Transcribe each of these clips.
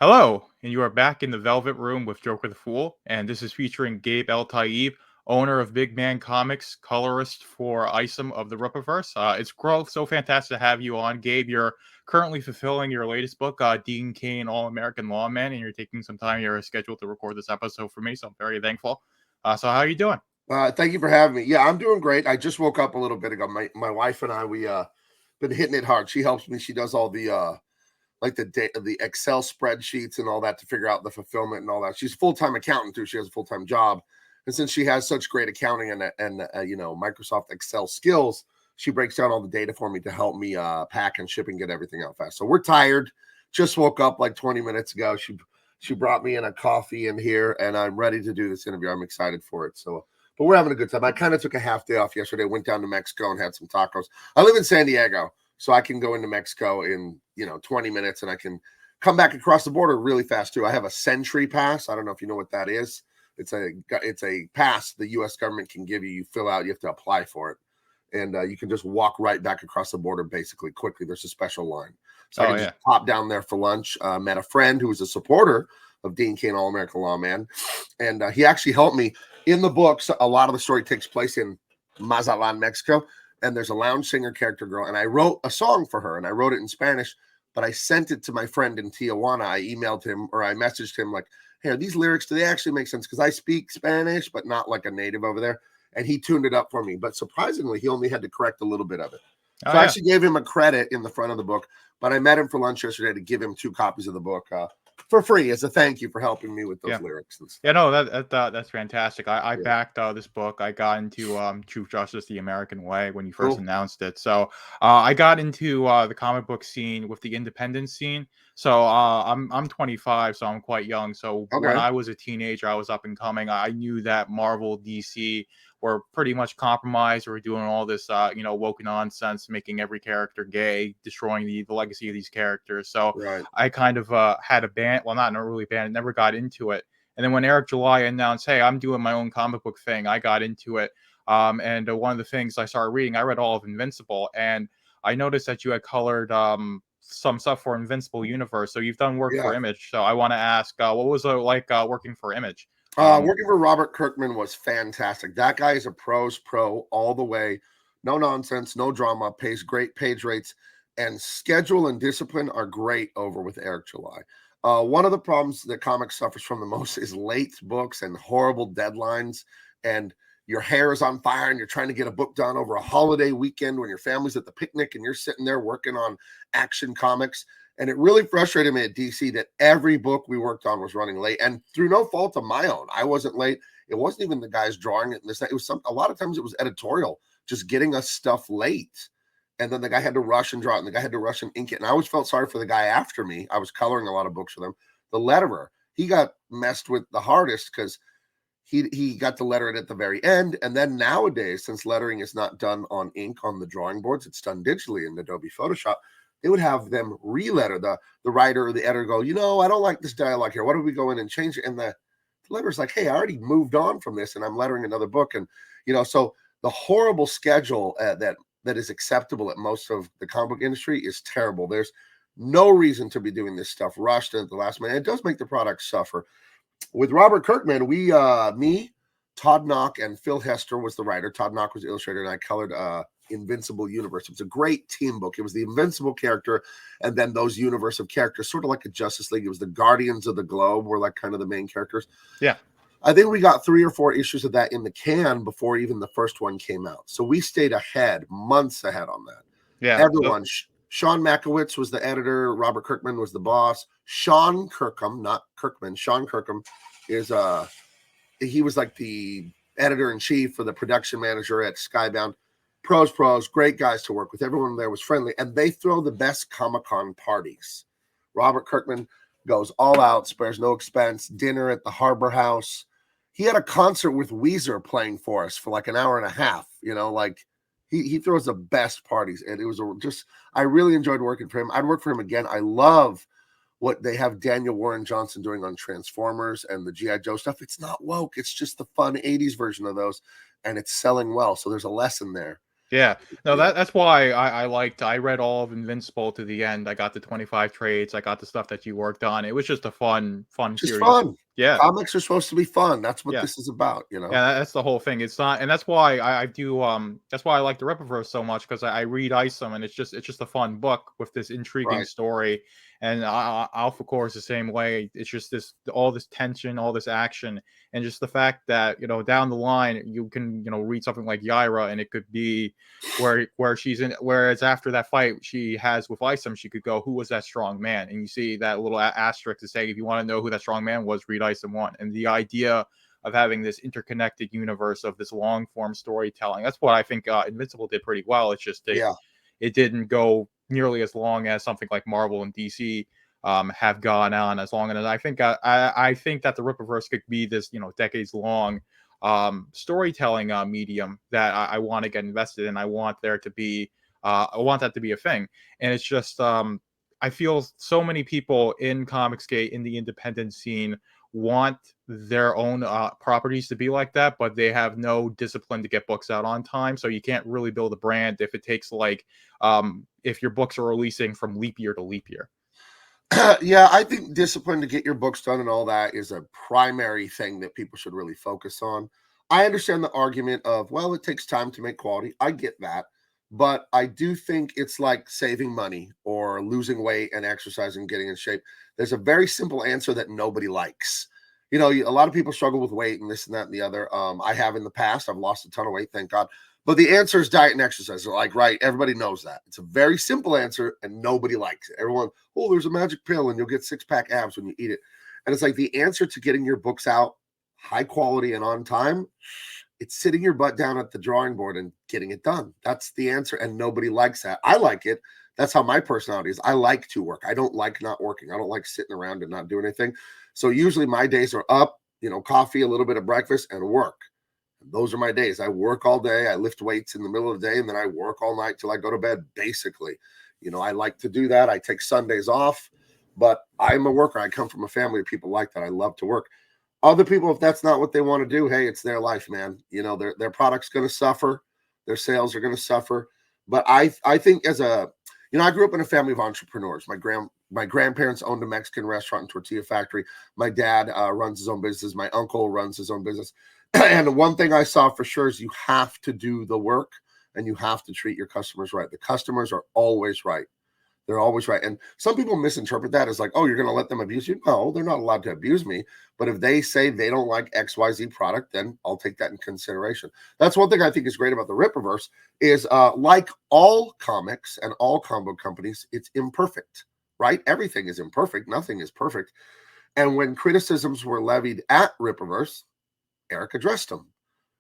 Hello, and you are back in the Velvet Room with Jokerthefool, and this is featuring Gabe Eltaeb, owner of Big Man Comics, colorist for Isom of the Rippaverse. So fantastic to have you on, Gabe. You're currently fulfilling your latest book, Dean Cain, All-American Lawman, and you're taking some time in your schedule to record this episode for me, so I'm very thankful. So how are you doing? Thank you for having me. Yeah, I'm doing great. I just woke up a little bit ago. My wife and I we been hitting it hard. She helps me. She does all the like the Excel spreadsheets and all that to figure out the fulfillment and all that. She's a full-time accountant too. She has a full-time job, and since she has such great accounting and Microsoft Excel skills, she breaks down all the data for me to help me pack and ship and get everything out fast. So we're tired. Just woke up like 20 minutes ago. She brought me in a coffee in here, and I'm ready to do this interview. I'm excited for it. So. But we're having a good time. I kind of took a half day off yesterday, went down to Mexico and had some tacos. I live in San Diego, so I can go into Mexico in 20 minutes, and I can come back across the border really fast too. I have a Sentry pass. I don't know if you know what that is. It's a pass the U.S. government can give you. You fill out, you have to apply for it, and you can just walk right back across the border basically quickly. There's a special line, so I can just pop down there for lunch. Met a friend who was a supporter of Dean Cain, All-American Lawman, and he actually helped me. In the books, a lot of the story takes place in Mazatlan, Mexico, and there's a lounge singer character girl, and I wrote a song for her, and I wrote it in Spanish, but I sent it to my friend in Tijuana. I emailed him, or I messaged him like, hey, are these lyrics, do they actually make sense? Because I speak Spanish, but not like a native over there, and he tuned it up for me, but surprisingly, he only had to correct a little bit of it. So I actually gave him a credit in the front of the book, but I met him for lunch yesterday to give him 2 copies of the book, for free as a thank you for helping me with those lyrics and stuff. Yeah, no, that's fantastic. I backed this book. I got into Truth, Justice, the American Way when you first announced it. So I got into the comic book scene with the independent scene. So I'm 25, so I'm quite young. So when I was a teenager, I was up and coming. I knew that Marvel, DC were pretty much compromised. We're doing all this, woke nonsense, making every character gay, destroying the legacy of these characters. So I kind of had a ban. Well, not really banned. Never got into it. And then when Eric July announced, hey, I'm doing my own comic book thing, I got into it. And one of the things I started reading, I read all of Invincible, and I noticed that you had colored some stuff for Invincible Universe. So you've done work for Image. So I want to ask, what was it like working for Image? Working for Robert Kirkman was fantastic. That guy is a pro's pro all the way. No nonsense, no drama, pays great page rates, and schedule and discipline are great over with Eric July. One of the problems that comics suffers from the most is late books and horrible deadlines, and your hair is on fire and you're trying to get a book done over a holiday weekend when your family's at the picnic and you're sitting there working on Action Comics. And it really frustrated me at DC that every book we worked on was running late, and through no fault of my own. I wasn't late. It wasn't even the guys drawing it. It was a lot of times it was editorial, just getting us stuff late. And then the guy had to rush and draw it, and the guy had to rush and ink it. And I always felt sorry for the guy after me. I was coloring a lot of books with him. The letterer, he got messed with the hardest because he got to letter it at the very end. And then nowadays, since lettering is not done on ink on the drawing boards, it's done digitally in Adobe Photoshop. They would have them re-letter. The writer or the editor go, I don't like this dialogue here. Why don't we go in and change it? And the letter's like, hey, I already moved on from this and I'm lettering another book. And, so the horrible schedule that is acceptable at most of the comic book industry is terrible. There's no reason to be doing this stuff rushed at the last minute. It does make the product suffer. With Robert Kirkman, me, Todd Knock, and Phil Hester was the writer. Todd Knock was the illustrator, and I colored Invincible Universe. It was a great team book. It was the Invincible character and then those universe of characters, sort of like a Justice League. It was the Guardians of the Globe were like kind of the main characters. Yeah. I think we got 3 or 4 issues of that in the can before even the first one came out. So we stayed ahead, months ahead on that. Yeah. Everyone. Sean Makowitz was the editor. Robert Kirkman was the boss. Sean Kirkham, not Kirkman. Sean Kirkham is he was like the editor-in-chief for the production manager at Skybound. Pros, great guys to work with. Everyone there was friendly, and they throw the best Comic-Con parties. Robert Kirkman goes all out, spares no expense, dinner at the Harbor House. He had a concert with Weezer playing for us for like an hour and a half, he throws the best parties, and it was I really enjoyed working for him. I'd work for him again. I love what they have Daniel Warren Johnson doing on Transformers and the G.I. Joe stuff. It's not woke. It's just the fun 80s version of those, and it's selling well. So there's a lesson there. Yeah, no, Yeah, that's why I read all of Invincible to the end. I got the 25 trades. I got the stuff that you worked on. It was just a fun just series. fun. Yeah, Comics are supposed to be fun. That's what yeah. this is about, you know. Yeah, that's the whole thing. It's not, and that's why I do. That's why I like the Rippaverse so much because I read Isom, and it's just a fun book with this intriguing Right. story. And Alpha Core is the same way. It's just all this tension, all this action, and just the fact that down the line you can read something like Yaira, and it could be where she's in. Whereas after that fight she has with Isom, she could go, "Who was that strong man?" And you see that little asterisk to say, if you want to know who that strong man was, read Isom 1. And the idea of having this interconnected universe of this long form storytelling. That's what I think Invincible did pretty well. It's just Yeah. it didn't go nearly as long as something like Marvel and DC have gone on as long. And I think I think that the Rippaverse could be this decades long storytelling medium that I want to get invested in. I want there to be I want that to be a thing. And it's just I feel so many people in Comicsgate in the independent scene want their own properties to be like that, but they have no discipline to get books out on time. So you can't really build a brand if it takes like if your books are releasing from leap year to leap year. Yeah, I think discipline to get your books done and all that is a primary thing that people should really focus on. I understand the argument of, well, it takes time to make quality. I get that. But I do think it's like saving money or losing weight and exercising, getting in shape. There's a very simple answer that nobody likes. A lot of people struggle with weight and this and that and the other. I have in the past. I've lost a ton of weight, thank God. But the answer is diet and exercise. They're like, right, everybody knows that. It's a very simple answer and nobody likes it. Everyone, oh, there's a magic pill and you'll get six-pack abs when you eat it. And it's like the answer to getting your books out high quality and on time, it's sitting your butt down at the drawing board and getting it done. That's the answer. And nobody likes that. I like it. That's how my personality is. I like to work. I don't like not working. I don't like sitting around and not doing anything. So usually my days are up, coffee, a little bit of breakfast, and work. Those are my days. I work all day. I lift weights in the middle of the day, and then I work all night till I go to bed, basically. I like to do that. I take Sundays off, but I'm a worker. I come from a family of people like that. I love to work. Other people, if that's not what they want to do, hey, it's their life, man. Their product's going to suffer. Their sales are going to suffer. But I think I grew up in a family of entrepreneurs. My grandparents owned a Mexican restaurant and tortilla factory. My dad runs his own business. My uncle runs his own business. And one thing I saw for sure is you have to do the work and you have to treat your customers right. The customers are always right. They're always right. And some people misinterpret that as like, oh, you're going to let them abuse you. No, they're not allowed to abuse me. But if they say they don't like XYZ product, then I'll take that in consideration. That's one thing I think is great about the Rippaverse is like all comics and all comic book companies, it's imperfect, right? Everything is imperfect. Nothing is perfect. And when criticisms were levied at Rippaverse, Eric addressed them.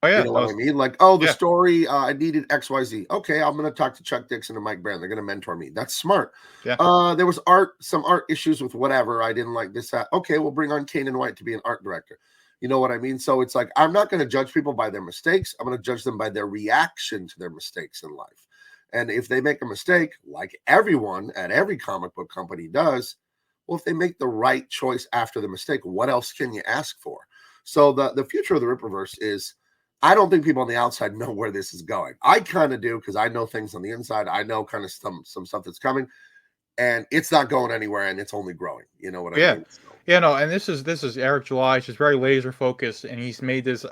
Oh You yeah, know what I mean? Like, oh, the yeah, story, I needed XYZ. Okay, I'm going to talk to Chuck Dixon and Mike Brand. They're going to mentor me. That's smart. yeah. There was some art issues with whatever. I didn't like this. That. Okay, we'll bring on Kanan White to be an art director. You know what I mean? So it's like, I'm not going to judge people by their mistakes. I'm going to judge them by their reaction to their mistakes in life. And if they make a mistake, like everyone at every comic book company does, well, if they make the right choice after the mistake, what else can you ask for? So the future of the Rippaverse is, I don't think people on the outside know where this is going. I kind of do because I know things on the inside. I know kind of some stuff that's coming, and it's not going anywhere, and it's only growing. You know what I Yeah. mean? So, Yeah, no, and this is Eric July. He's just very laser focused, and he's made this.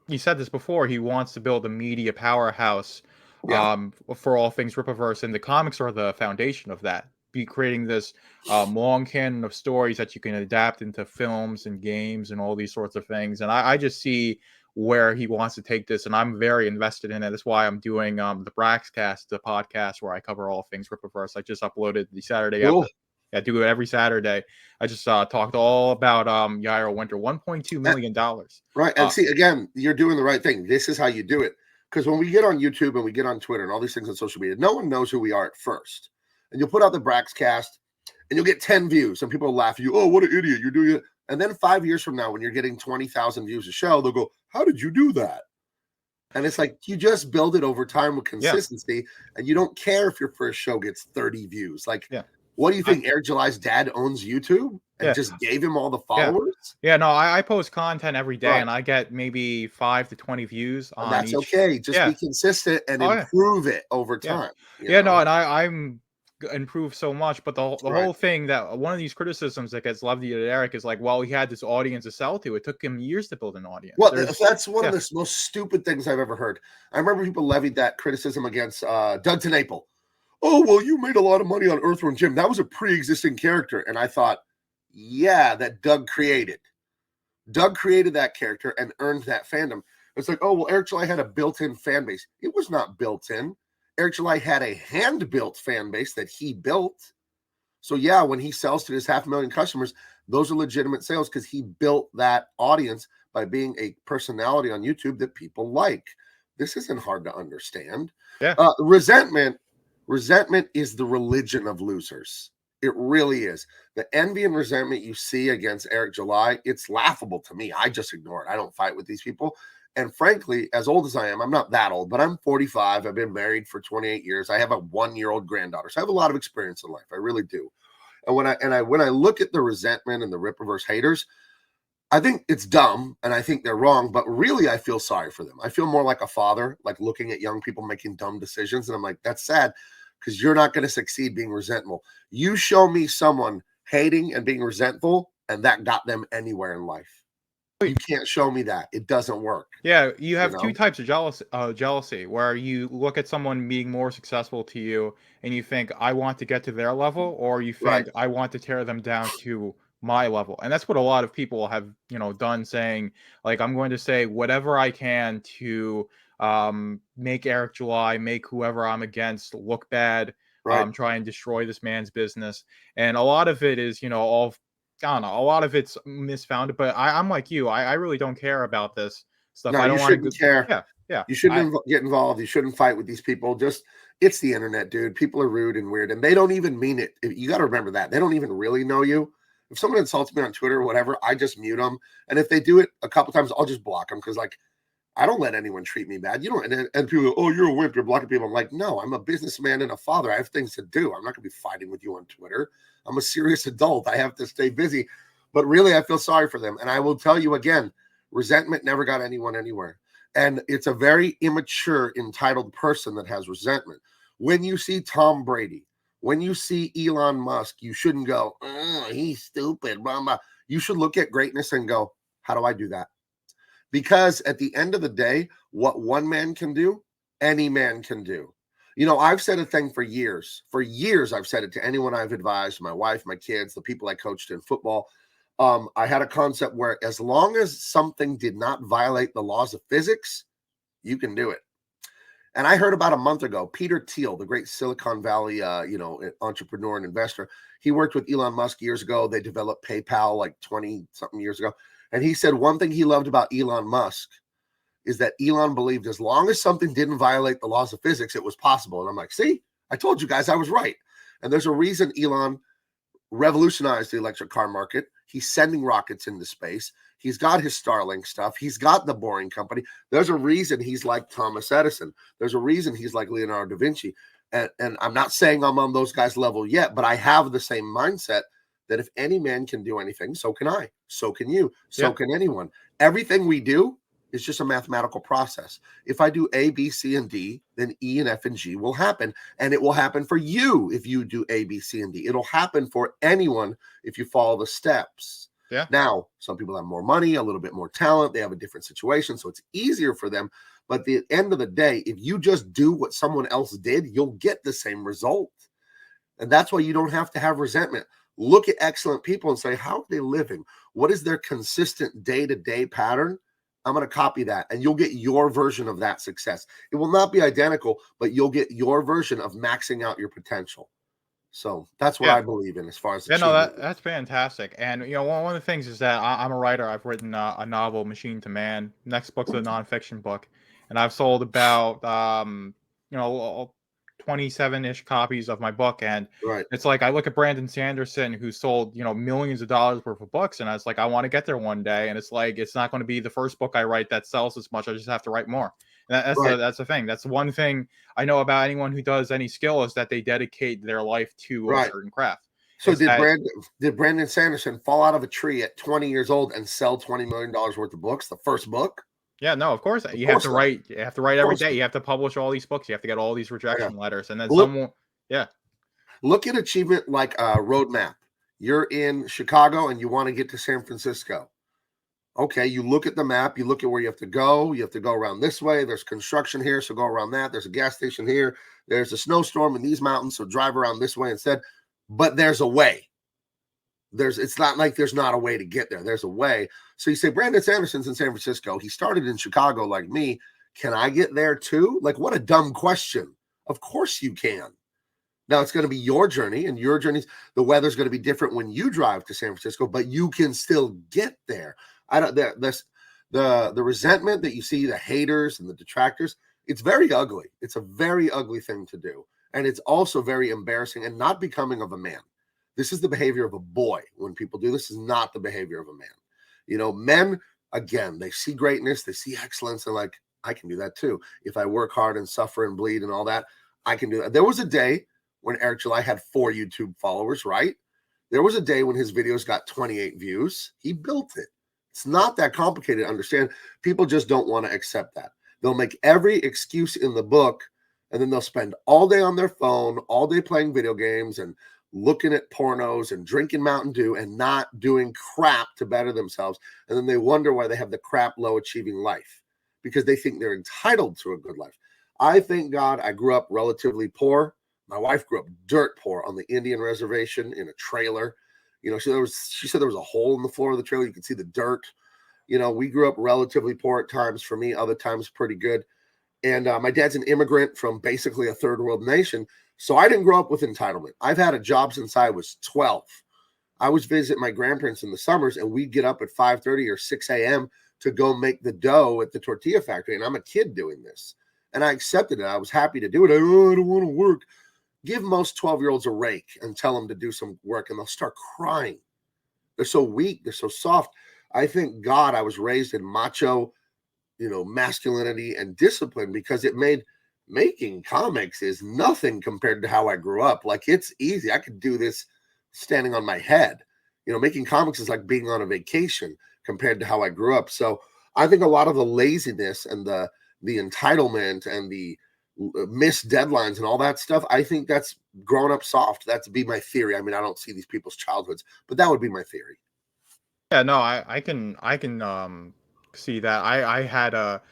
He said this before. He wants to build a media powerhouse, yeah, for all things Rippaverse, and the comics are the foundation of that. Be creating this long canon of stories that you can adapt into films and games and all these sorts of things. And I just see where he wants to take this, and I'm very invested in it. That's why I'm doing the Braxcast, the podcast where I cover all things Rippaverse. I just uploaded the Saturday cool. episode. I do it every Saturday. I just talked all about Yairo Winter, $1.2 million. Right. And see, again, you're doing the right thing. This is how you do it. Because when we get on YouTube and we get on Twitter and all these things on social media, no one knows who we are at first. And you'll put out the Braxcast and you'll get 10 views. And people will laugh at you. Oh, what an idiot. You're doing it. And then 5 years from now, when you're getting 20,000 views a show, they'll go, how did you do that? And it's like you just build it over time with Yeah, consistency. And you don't care if your first show gets 30 views. Like, yeah. What do you think? Eric July's dad owns YouTube and just gave him all the followers? Yeah, no, I post content every day, Right. and I get maybe 5 to 20 views And on that's each. okay. Just be consistent and improve it over Yeah. time. No, and I'm improved so much, but the whole thing that one of these criticisms that gets levied at Eric is like, well, he had this audience to sell to. It took him years to build an audience. Well, that's one of the most stupid things I've ever heard. I remember people levied that criticism against Doug TenNapel. Oh, well, you made a lot of money on Earthworm Jim. That was a pre-existing character. And I thought, yeah, that Doug created. Doug created that character and earned that fandom. It's like, oh, well, Eric July had a built-in fan base. It was not built-in. Eric July had a hand-built fan base that he built. So, yeah, when he sells to his 500,000 customers, those are legitimate sales because he built that audience by being a personality on YouTube that people like. This isn't hard to understand. Yeah. Resentment is the religion of losers. It really is. The envy and resentment you see against Eric July, it's laughable to me. I just ignore it. I don't fight with these people. And frankly, as old as I am, I'm not that old, but I'm 45. I've been married for 28 years. I have a 1-year-old granddaughter. So I have a lot of experience in life. I really do. And when I look at the resentment and the Rippaverse haters, I think it's dumb and I think they're wrong, but really I feel sorry for them. I feel more like a father, like looking at young people making dumb decisions. And I'm like, that's sad because you're not going to succeed being resentful. You show me someone hating and being resentful and that got them anywhere in life. You can't show me that. It doesn't work. Yeah, you have two types of jealousy, where you look at someone being more successful to you and you think, I want to get to their level, or you think, I want to tear them down to my level. And that's what a lot of people have, done, saying, like, I'm going to say whatever I can to make Eric July, make whoever I'm against look bad, try and destroy this man's business. And a lot of it is, all I don't know. A lot of it's misfounded, but I'm like you. I really don't care about this stuff. No, I don't want to care. Yeah. You shouldn't get involved. You shouldn't fight with these people. It's the internet, dude. People are rude and weird, and they don't even mean it. You got to remember that. They don't even really know you. If someone insults me on Twitter or whatever, I just mute them. And if they do it a couple times, I'll just block them because, like, I don't let anyone treat me bad. You don't. And people go, oh, you're a wimp. You're blocking people. I'm like, no, I'm a businessman and a father. I have things to do. I'm not going to be fighting with you on Twitter. I'm a serious adult. I have to stay busy. But really, I feel sorry for them. And I will tell you again, resentment never got anyone anywhere. And it's a very immature, entitled person that has resentment. When you see Tom Brady, when you see Elon Musk, you shouldn't go, oh, he's stupid, blah, blah. You should look at greatness and go, how do I do that? Because at the end of the day, what one man can do, any man can do. I've said a thing for years. For years, I've said it to anyone I've advised, my wife, my kids, the people I coached in football. I had a concept where as long as something did not violate the laws of physics, you can do it. And I heard about a month ago, Peter Thiel, the great Silicon Valley, entrepreneur and investor, he worked with Elon Musk years ago. They developed PayPal like 20-something years ago. And he said one thing he loved about Elon Musk is that Elon believed as long as something didn't violate the laws of physics, it was possible. And I'm like, see, I told you guys I was right. And there's a reason Elon revolutionized the electric car market. He's sending rockets into space. He's got his Starlink stuff. He's got the Boring Company. There's a reason he's like Thomas Edison. There's a reason he's like Leonardo da Vinci. And I'm not saying I'm on those guys' level yet, but I have the same mindset that if any man can do anything, so can I. So can you. So can anyone. Everything we do is just a mathematical process. If I do A, B, C, and D, then E and F and G will happen. And it will happen for you if you do A, B, C, and D. It'll happen for anyone if you follow the steps. Yeah. Now, some people have more money, a little bit more talent. They have a different situation, so it's easier for them. But at the end of the day, if you just do what someone else did, you'll get the same result. And that's why you don't have to have resentment. Look at excellent people and say, how are they living? What is their consistent day-to-day pattern? I'm going to copy that, and you'll get your version of that success. It will not be identical, but you'll get your version of maxing out your potential. So that's what I believe in as far as that's fantastic. And one of the things is that I'm a writer. I've written a novel, Machine to Man. Next book's a nonfiction book, and I've sold about 27-ish copies of my book. And it's like I look at Brandon Sanderson, who sold millions of dollars worth of books, and I was like, I want to get there one day. And it's like it's not going to be the first book I write that sells as much. I just have to write more. That's the thing. That's one thing I know about anyone who does any skill is that they dedicate their life to a Right. certain craft. So It's did that Brandon Sanderson fall out of a tree at 20 years old and sell $20 million worth of books? The first book? Yeah, no, of course. Of You have course to not. write. You have to write Of every course day. not. You have to publish all these books. You have to get all these Yeah. rejection letters, and then Look, someone. Yeah. look at achievement like a roadmap. You're in Chicago and you want to get to San Francisco. Okay, you look at the map, you look at where you have to go. You have to go around this way. There's construction here, so go around that. There's a gas station here. There's a snowstorm in these mountains, so drive around this way instead. But there's a way. It's not like there's not a way to get there. There's a way. So you say Brandon Sanderson's in San Francisco. He started in Chicago like me. Can I get there too? Like, what a dumb question. Of course you can. Now it's going to be your journey, and your journeys, the weather's going to be different when you drive to San Francisco, but you can still get there. I don't the resentment that you see, the haters and the detractors, it's very ugly. It's a very ugly thing to do. And it's also very embarrassing and not becoming of a man. This is the behavior of a boy. When people do this, is not the behavior of a man. You know, men, again, they see greatness, they see excellence, and like, I can do that too. If I work hard and suffer and bleed and all that, I can do that. There was a day when Eric July had 4 YouTube followers, right? There was a day when his videos got 28 views. He built it. It's not that complicated to understand. People just don't want to accept that. They'll make every excuse in the book, and then they'll spend all day on their phone, all day playing video games and looking at pornos and drinking Mountain Dew and not doing crap to better themselves. And then they wonder why they have the crap, low achieving life, because they think they're entitled to a good life. I thank God I grew up relatively poor. My wife grew up dirt poor on the Indian reservation in a trailer. You know, she said there was a hole in the floor of the trailer. You could see the dirt. You know, we grew up relatively poor at times for me, other times pretty good. And my dad's an immigrant from basically a third world nation. So I didn't grow up with entitlement. I've had a job since I was 12. I was visiting my grandparents in the summers, and we'd get up at 5:30 or 6 a.m. to go make the dough at the tortilla factory. And I'm a kid doing this. And I accepted it. I was happy to do it. I don't want to work. Give most 12-year-olds a rake and tell them to do some work, and they'll start crying. They're so weak. They're so soft. I thank God I was raised in macho, masculinity and discipline, because it made making comics is nothing compared to how I grew up. Like, it's easy. I could do this standing on my head. Making comics is like being on a vacation compared to how I grew up. So I think a lot of the laziness and the entitlement and the missed deadlines and all that stuff, I think that's grown up soft. That's be my theory. I mean, I don't see these people's childhoods, but that would be my theory. Yeah, no, I can see that. I had a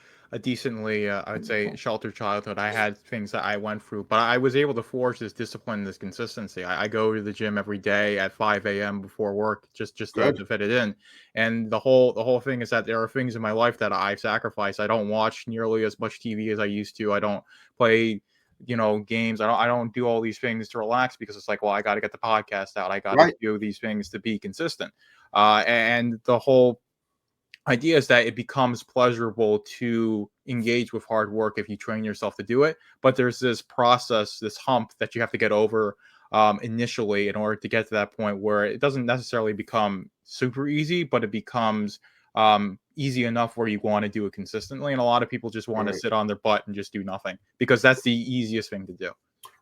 decently I would say sheltered childhood. I had things that I went through, but I was able to forge this discipline, this consistency. I go to the gym every day at 5 a.m. before work, just Good. to fit it in. And the whole thing is that there are things in my life that I've sacrificed. I don't watch nearly as much TV as I used to. I don't play games. I don't do all these things to relax, because it's like, well, I got to get the podcast out. I got to Right. do these things to be consistent. And the whole idea is that it becomes pleasurable to engage with hard work if you train yourself to do it. But there's this process, this hump that you have to get over initially in order to get to that point where it doesn't necessarily become super easy, but it becomes easy enough where you want to do it consistently. And a lot of people just want to Right. sit on their butt and just do nothing, because that's the easiest thing to do.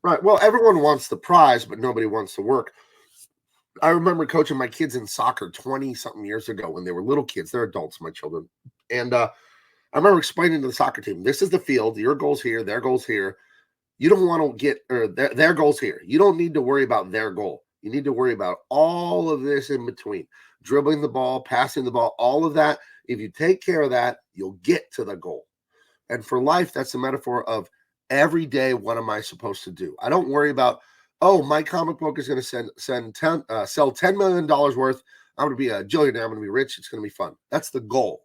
Right. Well, everyone wants the prize, but nobody wants to work. I remember coaching my kids in soccer 20 something years ago when they were little kids. They're adults, my children. And I remember explaining to the soccer team, this is the field, your goal's here, their goal's here. You don't want to get, or their goal's here. You don't need to worry about their goal. You need to worry about all of this in between, dribbling the ball, passing the ball, all of that. If you take care of that, you'll get to the goal. And for life, that's the metaphor of every day, what am I supposed to do? I don't worry about, oh, my comic book is going to sell $10 million worth. I'm going to be a jillionaire. I'm going to be rich. It's going to be fun. That's the goal.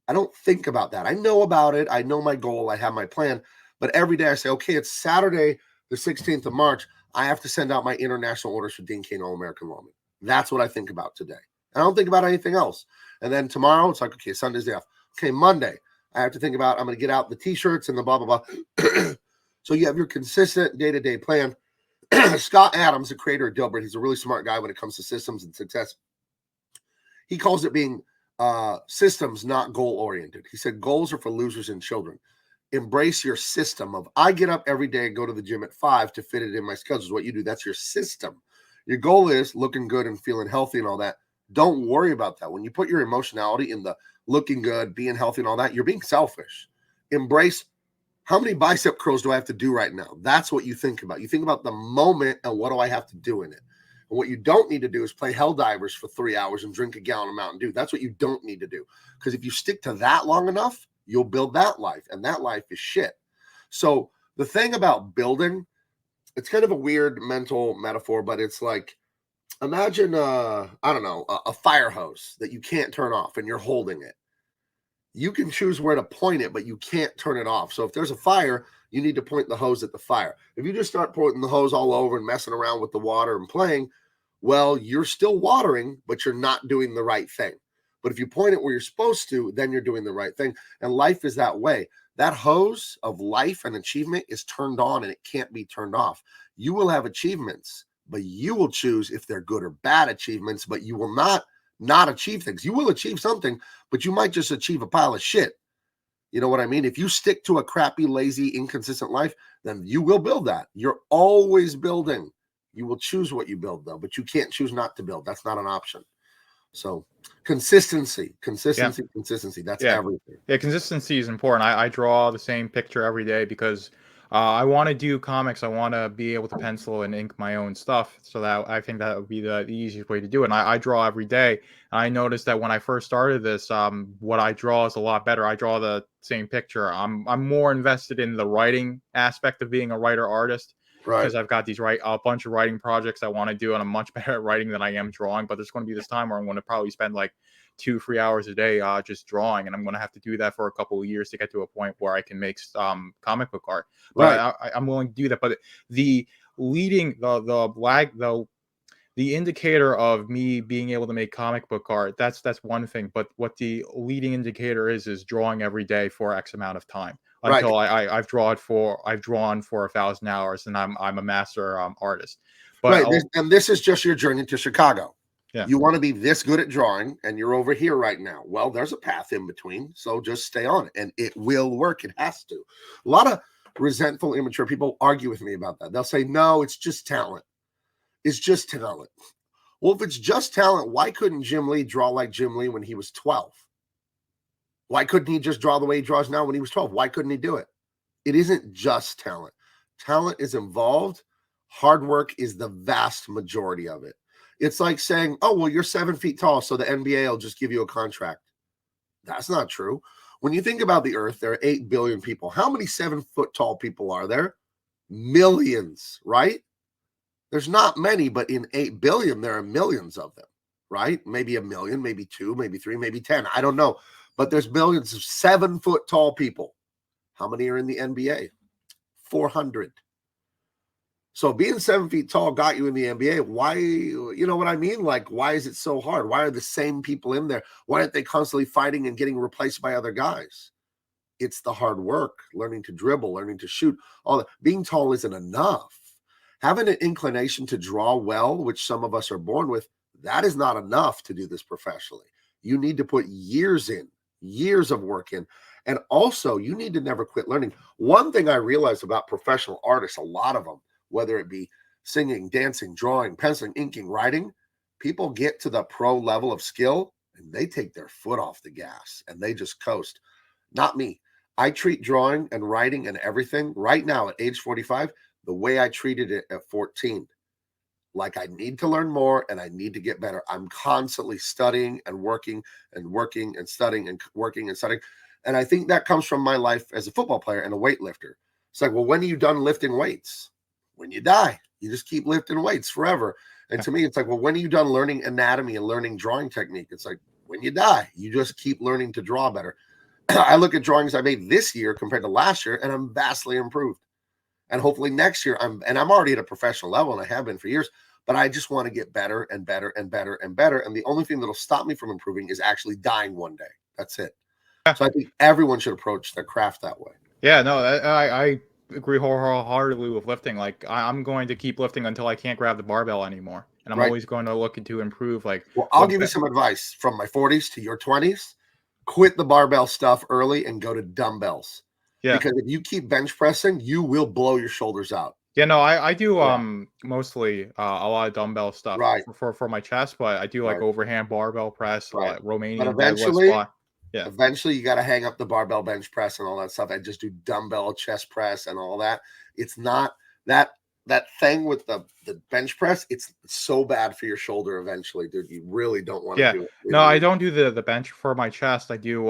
I don't think about that. I know about it. I know my goal. I have my plan. But every day I say, okay, it's Saturday, the 16th of March. I have to send out my international orders for Dean Cain All-American Lawman. That's what I think about today. I don't think about anything else. And then tomorrow, it's like, okay, Sunday's day off. Okay, Monday, I have to think about, I'm going to get out the T-shirts and the blah, blah, blah. So you have your consistent day-to-day plan. Scott Adams, the creator of Dilbert, he's a really smart guy when it comes to systems and success. He calls it being systems, not goal-oriented. He said goals are for losers and children. Embrace your system of, I get up every day and go to the gym at 5 to fit it in my schedule is what you do. That's your system. Your goal is looking good and feeling healthy and all that. Don't worry about that. When you put your emotionality in the looking good, being healthy and all that, you're being selfish. Embrace, how many bicep curls do I have to do right now? That's what you think about. You think about the moment and what do I have to do in it? And what you don't need to do is play hell divers for 3 hours and drink a gallon of Mountain Dew. That's what you don't need to do. Because if you stick to that long enough, you'll build that life. And that life is shit. So the thing about building, it's kind of a weird mental metaphor, but it's like, imagine, I don't know, a fire hose that you can't turn off and you're holding it. You can choose where to point it, but you can't turn it off. So if there's a fire, you need to point the hose at the fire. If you just start pointing the hose all over and messing around with the water and playing, well, you're still watering, but you're not doing the right thing. But if you point it where you're supposed to, then you're doing the right thing. And life is that way. That hose of life and achievement is turned on and it can't be turned off. You will have achievements, but you will choose if they're good or bad achievements, but you will not achieve things. You will achieve something, but you might just achieve a pile of shit. You know what I mean? If you stick to a crappy, lazy, inconsistent life, then you will build that. You're always building. You will choose what you build, though, but you can't choose not to build. That's not an option. So consistency. That's everything. Yeah, consistency is important. I draw the same picture every day because I want to do comics. I want to be able to pencil and ink my own stuff. So that I think that would be the easiest way to do it. And I draw every day. And I noticed that when I first started this, what I draw is a lot better. I draw the same picture. I'm more invested in the writing aspect of being a writer artist. Right. Because I've got a bunch of writing projects I want to do, and I'm much better at writing than I am drawing. But there's going to be this time where I'm going to probably spend like 2-3 hours a day just drawing, and I'm going to have to do that for a couple of years to get to a point where I can make comic book art. But right. I'm willing to do that. But the indicator of me being able to make comic book art, that's one thing. But what the leading indicator is drawing every day for X amount of time. Until I've drawn for 1,000 hours, and I'm a master artist. But this is just your journey to Chicago. Yeah. You want to be this good at drawing, and you're over here right now. Well, there's a path in between, so just stay on it, and it will work. It has to. A lot of resentful, immature people argue with me about that. They'll say, "No, it's just talent. It's just talent." Well, if it's just talent, why couldn't Jim Lee draw like Jim Lee when he was 12? Why couldn't he just draw the way he draws now when he was 12? Why couldn't he do it? It isn't just talent. Talent is involved. Hard work is the vast majority of it. It's like saying, oh, well, you're 7 feet tall, so the NBA will just give you a contract. That's not true. When you think about the earth, there are 8 billion people. How many 7-foot tall people are there? Millions, right? There's not many, but in 8 billion, there are millions of them, right? Maybe 1 million, maybe 2, maybe 3, maybe 10. I don't know. But there's billions of 7-foot tall people. How many are in the NBA? 400. So being 7 feet tall got you in the NBA. Why, you know what I mean? Like, why is it so hard? Why are the same people in there? Why aren't they constantly fighting and getting replaced by other guys? It's the hard work, learning to dribble, learning to shoot. All that. Being tall isn't enough. Having an inclination to draw well, which some of us are born with, that is not enough to do this professionally. You need to put years of work in. And also, you need to never quit learning. One thing I realized about professional artists, a lot of them, whether it be singing, dancing, drawing, penciling, inking, writing, people get to the pro level of skill and they take their foot off the gas and they just coast. Not me. I treat drawing and writing and everything right now at age 45 the way I treated it at 14. Like, I need to learn more and I need to get better. I'm constantly studying and working and studying and working and studying. And I think that comes from my life as a football player and a weightlifter. It's like, well, when are you done lifting weights? When you die. You just keep lifting weights forever. And to me, it's like, well, when are you done learning anatomy and learning drawing technique? It's like, when you die, you just keep learning to draw better. I look at drawings I made this year compared to last year, and I'm vastly improved. And hopefully next year, I'm already at a professional level, and I have been for years, but I just want to get better and better and better and better. And the only thing that'll stop me from improving is actually dying one day. That's it. So I think everyone should approach their craft that way. Yeah, no, I agree wholeheartedly with lifting. Like, I'm going to keep lifting until I can't grab the barbell anymore. And I'm always going to look to improve. Like, well, I'll give you some advice from my 40s to your 20s. Quit the barbell stuff early and go to dumbbells. Yeah. Because if you keep bench pressing, you will blow your shoulders out. Yeah, no, I do mostly a lot of dumbbell stuff Right. for my chest, but I do like Right. overhand barbell press, Right. like But Romanian deadlift squat. Yeah. eventually you got to hang up the barbell bench press and all that stuff and just do dumbbell chest press and all that. It's not that thing with the bench press. It's so bad for your shoulder eventually, dude. You really don't want to do it. No, I don't do the bench for my chest. I do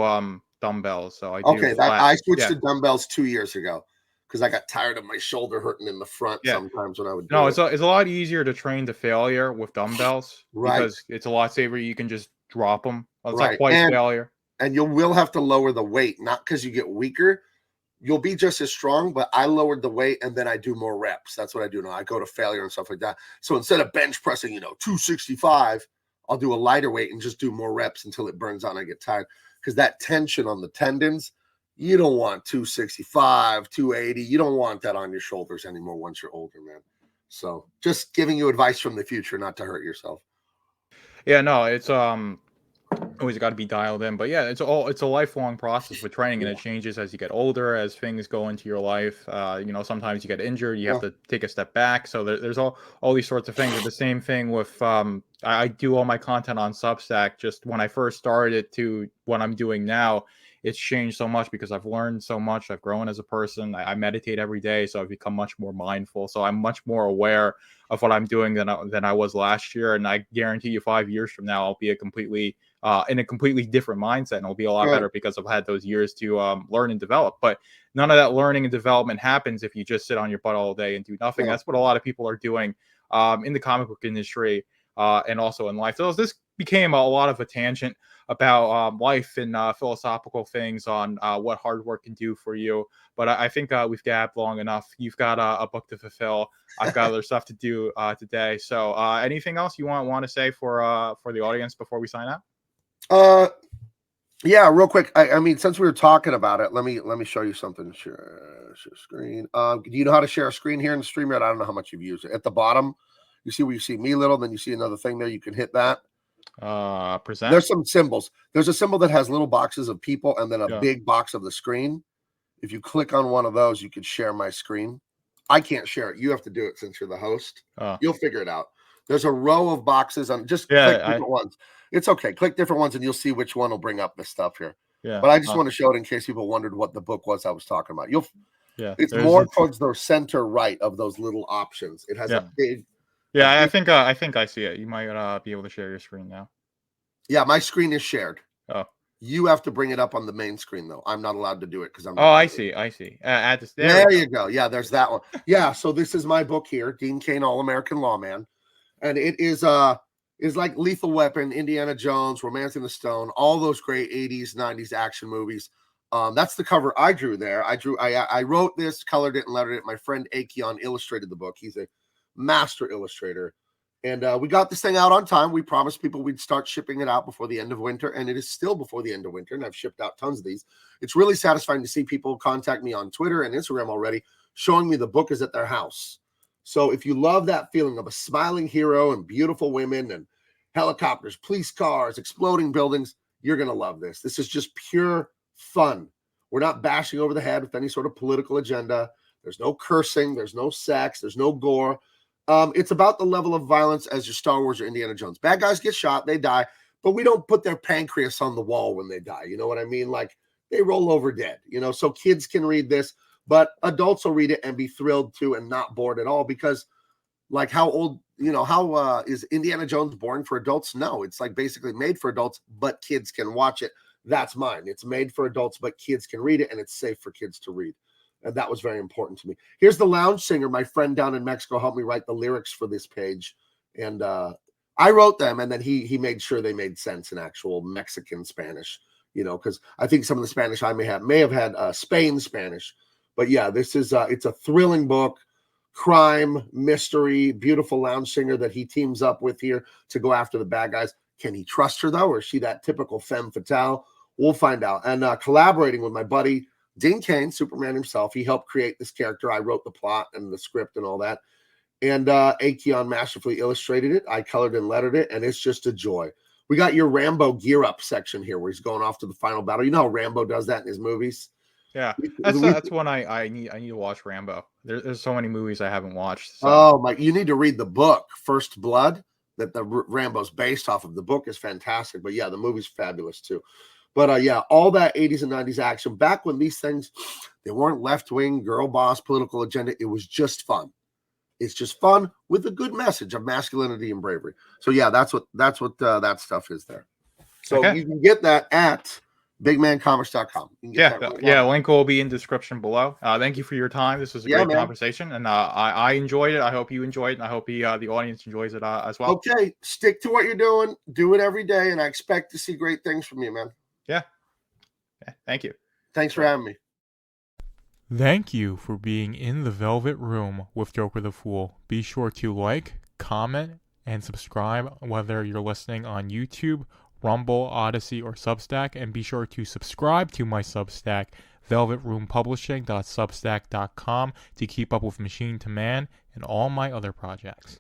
dumbbells. So I do Okay, flat. I switched to dumbbells 2 years ago because I got tired of my shoulder hurting in the front Yeah. sometimes when I would do No, it. it's a lot easier to train to failure with dumbbells Right. because it's a lot safer. You can just drop them. It's Right. like twice failure. And you will have to lower the weight, not because you get weaker. You'll be just as strong, but I lowered the weight and then I do more reps. That's what I do now. I go to failure and stuff like that. So instead of bench pressing, 265, I'll do a lighter weight and just do more reps until it burns out and I get tired. Because that tension on the tendons, you don't want 265, 280. You don't want that on your shoulders anymore once you're older, man. So just giving you advice from the future, not to hurt yourself. Yeah, no, it's always got to be dialed in, but yeah, it's a lifelong process with training, and it changes as you get older, as things go into your life. Sometimes you get injured, you have to take a step back. So there's all these sorts of things. And the same thing with I do all my content on Substack. Just when I first started to what I'm doing now, it's changed so much because I've learned so much. I've grown as a person. I meditate every day, so I've become much more mindful. So I'm much more aware of what I'm doing than I was last year. And I guarantee you, 5 years from now, I'll be in a completely different mindset, and it'll be a lot better because I've had those years to learn and develop. But none of that learning and development happens if you just sit on your butt all day and do nothing. That's what a lot of people are doing in the comic book industry and also in life. So this became a lot of a tangent about life and philosophical things on what hard work can do for you. But I think we've gabbed long enough. You've got a book to fulfill. I've got other stuff to do today. So anything else you want to say for the audience before we sign out? Yeah, real quick. I mean, since we were talking about it, let me show you something. Share screen. Do you know how to share a screen here in the StreamYard? I don't know how much you've used it. At the bottom, you see where you see me little, then you see another thing there. You can hit that. Present. There's some symbols. There's a symbol that has little boxes of people and then a big box of the screen. If you click on one of those, you could share my screen. I can't share it. You have to do it since you're the host. You'll figure it out. There's a row of boxes on click different ones. It's okay. Click different ones and you'll see which one will bring up this stuff here. Yeah. But I just want to show it in case people wondered what the book was I was talking about. It's more towards the center right of those little options. It has a big. Yeah, I think I see it. You might be able to share your screen now. Yeah, my screen is shared. Oh. You have to bring it up on the main screen though. I'm not allowed to do it because I'm. I see. There you go. Yeah, there's that one. Yeah, so this is my book here, Dean Cain, All-American Lawman, and it is like Lethal Weapon, Indiana Jones, Romancing the Stone, all those great 80s, 90s action movies. That's the cover I drew there. I wrote this, colored it, and lettered it. My friend Akeon illustrated the book. He's a master illustrator. And we got this thing out on time. We promised people we'd start shipping it out before the end of winter, and it is still before the end of winter, and I've shipped out tons of these. It's really satisfying to see people contact me on Twitter and Instagram already, showing me the book is at their house. So if you love that feeling of a smiling hero and beautiful women and helicopters, police cars, exploding buildings, you're going to love this. This is just pure fun. We're not bashing over the head with any sort of political agenda. There's no cursing. There's no sex. There's no gore. It's about the level of violence as your Star Wars or Indiana Jones. Bad guys get shot, they die, but we don't put their pancreas on the wall when they die. You know what I mean? Like they roll over dead, so kids can read this, but adults will read it and be thrilled too and not bored at all because like how is Indiana Jones boring for adults? No, it's like basically made for adults, but kids can watch it. That's mine. It's made for adults, but kids can read it and it's safe for kids to read. And that was very important to me. Here's the lounge singer. My friend down in Mexico helped me write the lyrics for this page. And I wrote them, and then he made sure they made sense in actual Mexican Spanish, because I think some of the Spanish I may have had Spain Spanish. But yeah, this is it's a thrilling book, crime, mystery, beautiful lounge singer that he teams up with here to go after the bad guys. Can he trust her, though, or is she that typical femme fatale? We'll find out. And collaborating with my buddy, Dean Cain, Superman himself. He helped create this character. I wrote the plot and the script and all that. And Akeon masterfully illustrated it. I colored and lettered it, and it's just a joy. We got your Rambo gear up section here where he's going off to the final battle. You know how Rambo does that in his movies? Yeah, We that's one I need to watch. Rambo. There's so many movies I haven't watched. So Oh my! You need to read the book First Blood that the Rambo's based off of. The book is fantastic, but yeah, the movie's fabulous too. But yeah, all that 80s and 90s action back when these things, they weren't left wing, girl boss, political agenda. It was just fun. It's just fun with a good message of masculinity and bravery. So yeah, that's what that stuff is there. So okay. you can get that at bigmancomics.com. You can get Yeah, that right yeah. now. Link will be in description below. Thank you for your time. This was a Yeah, great man. conversation, and I enjoyed it. I hope you enjoyed it, and I hope the audience enjoys it as well. Okay, stick to what you're doing. Do it every day, and I expect to see great things from you, man. Yeah. Thank you. Thanks for having me. Thank you for being in the Velvet Room with Joker the Fool. Be sure to like, comment, and subscribe whether you're listening on YouTube, Rumble, Odyssey, or Substack. And be sure to subscribe to my Substack, velvetroompublishing.substack.com, to keep up with Machine to Man and all my other projects.